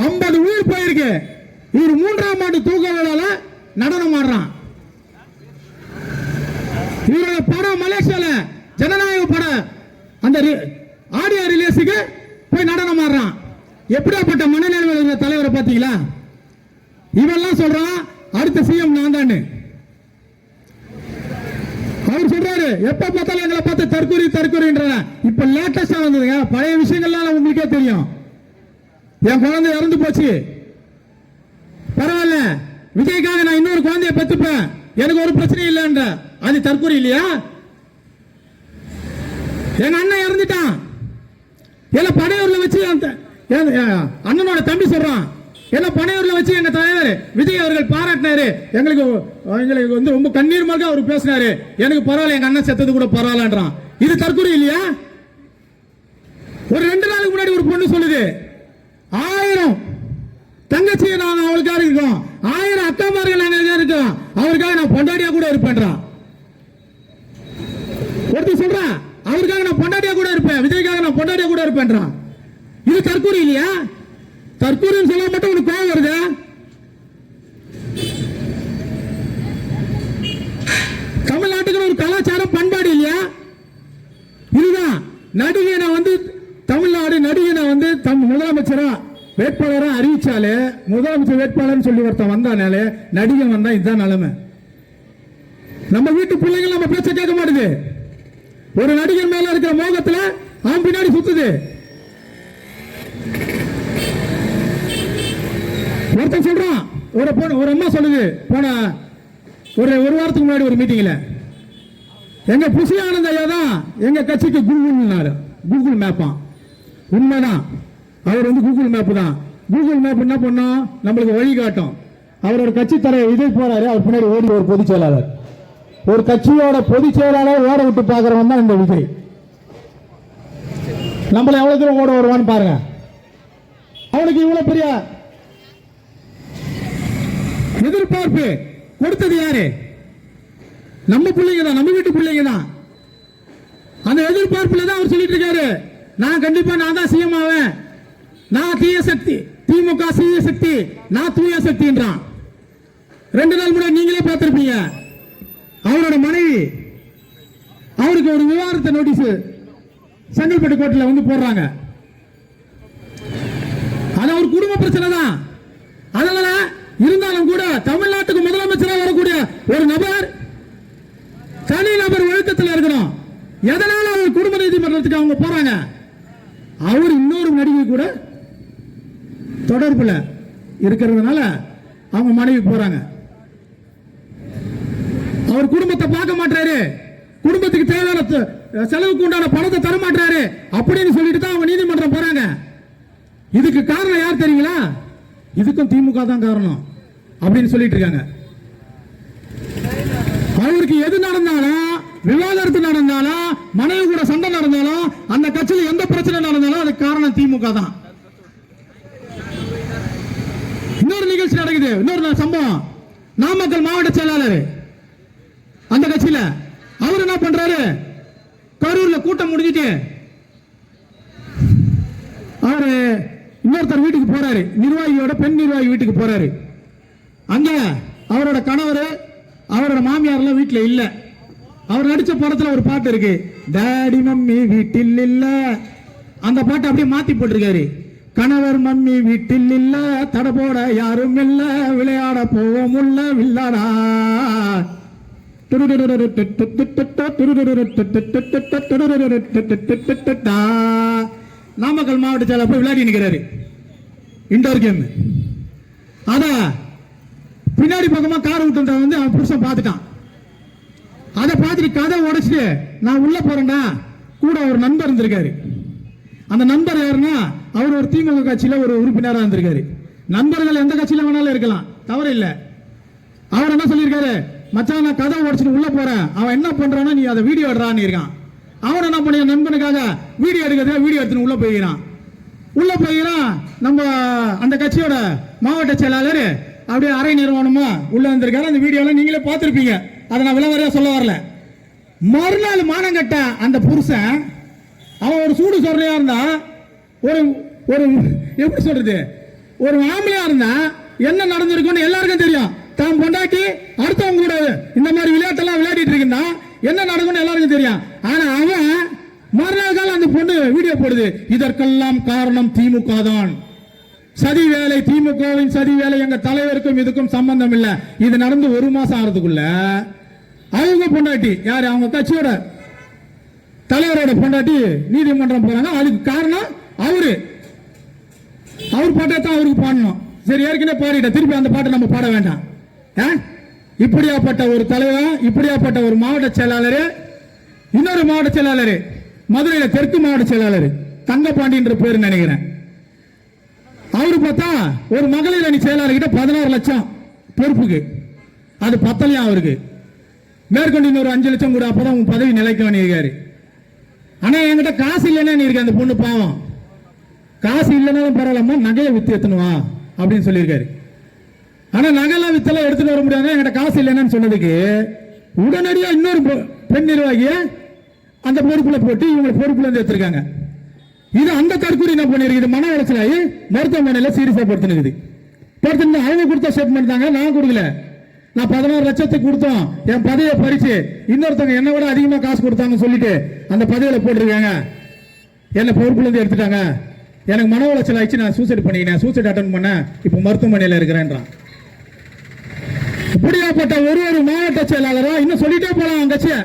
50 உயிர் போயிருக்கு. இவர் 3ஆம் ஆண்டு தூக்க விழால நடனம் ஆடுறான். இவருடைய படம் மலேசியால ஜனநாயக படம் அந்த ஆடியோ ரிலீஸுக்கு போய் நடனம் ஆடுறான். எப்படியாப்பட்ட மனநிலைமை தலைவரை பாத்தீங்களா? இவெல்லாம் சொல்றான் அடுத்த சிஎம் நான் தான். அவர் சொல்றாரு எப்ப பார்த்தாலும் எங்களை பார்த்து தற்கொலை தற்கொலைன்ற. இப்ப லேட்டஸ்டா வந்ததுங்க, பழைய விஷயங்கள்லாம் உங்களுக்கே தெரியும். என் குழந்தை இறந்து போச்சு, பரவாயில்ல, விஜய்க்காக நான் இன்னொரு குழந்தைய பெற்றுப்பேன், எனக்கு ஒரு பிரச்சனை இல்லைன்ற. அது தற்கொலை இல்லையா? எங்க அண்ணன் இறந்துட்டான், எல்லாம் பனையூர்ல வச்சு அண்ணனோட தம்பி சொல்றான், எல்லாம் பனையூர்ல வச்சு எங்க தலைவர் விஜய் அவர்கள் பாராட்டினாரு, எங்களுக்கு வந்து ரொம்ப கண்ணீர் மல்க அவர் பேசினாரு, எனக்கு பரவாயில்ல, எங்க அண்ணன் செத்தது கூட பரவாயில்லன்றான். இது தற்கொலை இல்லையா? ஒரு 2 நாளுக்கு முன்னாடி ஒரு பொண்ணு சொல்லுது, 1000 தங்கச்சியை நான் அவளுக்காக இருக்கோம், 1000 அக்காமார்கள் நாங்க இருக்கோம், அவருக்காக நான் பொண்டாட்டியா கூட இருப்பேன்றான். ஒருத்தர் சொல்றா அவருக்காக நான் பொண்டாட்டியா கூட இருப்பேன், விஜய்க்காக நான் பொண்டாட்டியா கூட இருப்பேன்றான். இது தற்கொலை இல்லையா? தற்கொலைன்னு சொல்ல மட்டும் உனக்கு கோவம் வருது? தமிழ்நாட்டுக்கு ஒரு கலாச்சாரம் பண்பாடு இல்லையா? இதுதான் நடிகனை வந்து தமிழ்நாடு நடிகனை வந்து முதலமைச்சரா வேட்பாளரா அறிவிச்சாலே, முதலமைச்சர் வேட்பாளர் சொல்லி ஒருத்தன் வந்தானாலே நடிகன் வந்தா இதுதான் நிலைமை. நம்ம வீட்டு பிள்ளைங்க நம்ம பேச்ச கேட்க மாட்டுது. ஒரு நடிகர் மேல இருக்கிற மோகத்துல அவன் பின்னாடி சுத்துது. ஒருத்தன் சொல்றான், ஒரு அம்மா சொல்லுது, போன ஒரு வாரத்துக்கு முன்னாடி ஒரு மீட்டிங்ல, எங்க புசி ஆனந்த் ஐயா தான் எங்க கட்சிக்கு கூகுள் மேப்பா. உண்மைதான், அவர் வந்து கூகுள் மேப் தான். கூகுள் மேப் என்ன பண்ணோம், நம்மளுக்கு வழி காட்டும். அவர் ஒரு கட்சி தலைவர் விஜய் போறாரு, அவர் பின்னாடி ஓடி ஒரு பொதுச் செயலாளர், ஒரு கட்சியோட பொதுச் செயலாளர் ஓட விட்டு பாக்குறவன் தான் இந்த விஜய். நம்மள எவ்வளவு தூரம் ஓட வருவான்னு பாருங்க. அவனுக்கு இவ்வளவு பெரிய எதிர்பார்ப்பு கொடுத்தது யாரு? நம்ம பிள்ளைங்க தான், நம்ம வீட்டு பிள்ளைங்க தான். அந்த எதிர்பார்ப்புல தான் அவர் சொல்லிட்டு இருக்காரு, நான் கண்டிப்பா நான் தான் சிஎம் ஆவேன், நான் தீய சக்தி, திமுக தீய சக்தி, நான் தூய சக்தின்றான். 2 நாள் முன்னாடி நீங்களே பார்த்திருப்பீங்க, அவரோட மனைவி அவருக்கு ஒரு விவாதத்தை நோட்டீஸ் செங்கல்பட்டு கோர்ட்ல வந்து போடுறாங்க. அது ஒரு குடும்ப பிரச்சனை தான். அதனால இருந்தாலும் கூட தமிழ்நாட்டுக்கு முதலமைச்சராக வரக்கூடிய ஒரு நபர் தனி நபர் ஒழுக்கத்தில் இருக்கணும். எதனால அவர் குடும்ப நீதிமன்றத்துக்கு அவங்க போறாங்க? அவர் இன்னொரு நடிகை கூட தொடர்புல இருக்கிறதுனால அவங்க மனைவி போறாங்க. அவர் குடும்பத்தை பார்க்க மாட்டாரு, குடும்பத்துக்கு தேவையான செலவுக்கு உண்டான பணத்தை தர மாட்டாரு அப்படின்னு சொல்லிட்டு தான் அவங்க நீதிமன்றம் போறாங்க. இதுக்கு காரணம் யார் தெரியுங்களா? இதுக்கும் திமுக தான் காரணம் அப்படின்னு சொல்லிட்டு இருக்காங்க. அவருக்கு எது நடந்தாலும், விவாகரத்து நடந்தாலும், மனைவி கூட சண்டை நடந்தாலும், அந்த கட்சியில் எந்த பிரச்சனை நடந்தாலும் அதுக்கு காரணம் திமுக தான். இன்னொரு நிகழ்ச்சி நடக்குது, இன்னொரு சம்பவம். நாமக்கல் மாவட்ட செயலாளர் அந்த கட்சியில அவர் என்ன பண்றாரு, கரூர்ல கூட்டம் முடிஞ்சிட்டு அவரு இன்னொருத்தர் வீட்டுக்கு போறாரு, நிர்வாகியோட பெண் நிர்வாகி வீட்டுக்கு போறாரு. அங்க அவரோட கணவர் அவரோட மாமியார் எல்லாம் வீட்டுல இல்ல. அவர் நடிச்ச படத்துல ஒரு பாட்டு இருக்கு, டாடி மம்மி வீட்டில் இல்ல. அந்த பாட்டை அப்படியே மாத்தி போட்டிருக்காரு, கணவர் மம்மி வீட்டில் இல்ல, தட போட யாரும் இல்ல, விளையாட போவோம் உள்ள வில்லாடா. நாமக்கல் மாவட்ட செயலர் போய் விளையாடி நிற்கிறாரு இன்டோர் கேம். அத பின்னாடி பக்கமா கார் விட்டு வந்து அவன் புருஷன் பார்த்துட்டான். அதை பார்த்துட்டு கதை உடைச்சிட்டு நான் உள்ள போறேன்டா, கூட ஒரு நண்பர் இருந்திருக்காரு. அந்த நண்பர் யாருன்னா அவர் ஒரு திமுக கட்சியில ஒரு உறுப்பினராக இருந்திருக்காரு. நண்பர்கள் எந்த கட்சியில வேணாலும் இருக்கலாம், தவறு இல்லை. அவர் என்ன சொல்லியிருக்காரு, மச்சான் நான் கதை உடைச்சிட்டு உள்ள போறேன், அவன் என்ன பண்றான்னா நீ அதை வீடியோ எடுறான்னு இருக்கான். அவன் என்ன பண்ண நண்பனுக்காக வீடியோ எடுக்கிறத வீடியோ எடுத்துன்னு உள்ள போய்கிறான். நம்ம அந்த கட்சியோட மாவட்ட செயலாளர் அப்படியே அரை நிறுவனமா உள்ள வந்திருக்காரு. அந்த வீடியோல நீங்களே பார்த்திருப்பீங்க, அதை நான் விளவரையா சொல்ல வரல. மறுநாள் மானங்கட்ட அந்த புருஷன் அவன் ஒரு சூடு சொல்றையா இருந்தா, ஒரு எப்படி சொல்றது, ஒரு ஆம்பளையா இருந்தா என்ன நடந்திருக்கும்னு எல்லாருக்கும் தெரியும். தான் பொண்டாட்டி அடுத்தவங்க கூட இந்த மாதிரி விளையாட்டெல்லாம் விளையாடிட்டு இருந்தா என்ன நடக்கும்னு எல்லாருக்கும் தெரியும். ஆனா அவன் மறுநாள் காலம் அந்த பொண்ணு வீடியோ போடுது. இதற்கெல்லாம் காரணம் திமுக தான். சதி வேலை, திமுகவின் சதி வேலை, எங்க தலைவருக்கும் இதுக்கும் சம்பந்தம் இல்ல. இது நடந்து 1 மாசம் ஆறதுக்குள்ள அவங்க பொண்டாட்டி யாரு, அவங்க கட்சியோட தலைவரோட பொண்டாட்டி நீதிமன்றம் போறாங்க. அதுக்கு காரணம் அவர் பாட்டை தான் அவருக்கு பாடணும். சரி, ஏற்கனவே பாடிட்ட, திருப்பி அந்த பாட்டை நம்ம பாட வேண்டாம். இப்படியாப்பட்ட ஒரு தலைவர், இப்படியாப்பட்ட ஒரு மாவட்ட செயலாளர், இன்னொரு மாவட்ட செயலாளர் மதுரையில தெற்கு மாவட்ட செயலாளர் தங்கப்பாண்டின்ற பேர் நினைக்கிறேன். அவரு பார்த்தா ஒரு மகளிர் அணி செயலாளர் கிட்ட 16 லட்சம் பொறுப்புக்கு, அது பத்தலையா அவருக்கு. மேற்கொண்டு இன்னொரு 5 லட்சம் கூட, அப்பதான் உங்க பதவி நிலைக்க இருக்காரு. ஆனா என்கிட்ட காசு இல்லைன்னு இருக்கு அந்த பொண்ணு பாவம். காசு இல்லைன்னாலும் பரவாயில்லாம நகையை வித்து எத்தணுவா அப்படின்னு சொல்லியிருக்காரு. ஆனா நகைலாம் வித்தெல்லாம் எடுத்துட்டு வர முடியாது, என்கிட்ட காசு இல்லைன்னு சொன்னதுக்கு உடனடியா இன்னொரு பெண் நிர்வாகிய அந்த பொறுப்புல போட்டு இவங்களை பொறுப்புல இருந்து எடுத்திருக்காங்க. இது அந்த தற்கொலை என்ன பண்ணிருக்கு, மன உளைச்சலாகி மருத்துவமனையில சீரியஸா படுத்துனுக்குது. படுத்து அவங்க கொடுத்த ஸ்டேட்மெண்ட் தாங்க, நான் கொடுக்கல. நான் 16 லட்சத்துக்கு கொடுத்தோம், என் பதவியை பறிச்சு இன்னொருத்தவங்க என்ன விட அதிகமா காசு கொடுத்தாங்கன்னு சொல்லிட்டு அந்த பதவியில போட்டிருக்காங்க. என்ன பொறுப்புல இருந்து எடுத்துட்டாங்க. எனக்கு மன உளைச்சல் ஆயிடுச்சு, நான் சூசைட் பண்ணிக்கினேன், சூசைட் அட்டன் பண்ண இப்ப மருத்துவமனையில இருக்கிறேன்றான். இப்படியாப்பட்ட ஒரு மாவட்ட செயலாளரா இன்னும் சொல்லிட்டே போலாம். கட்சியை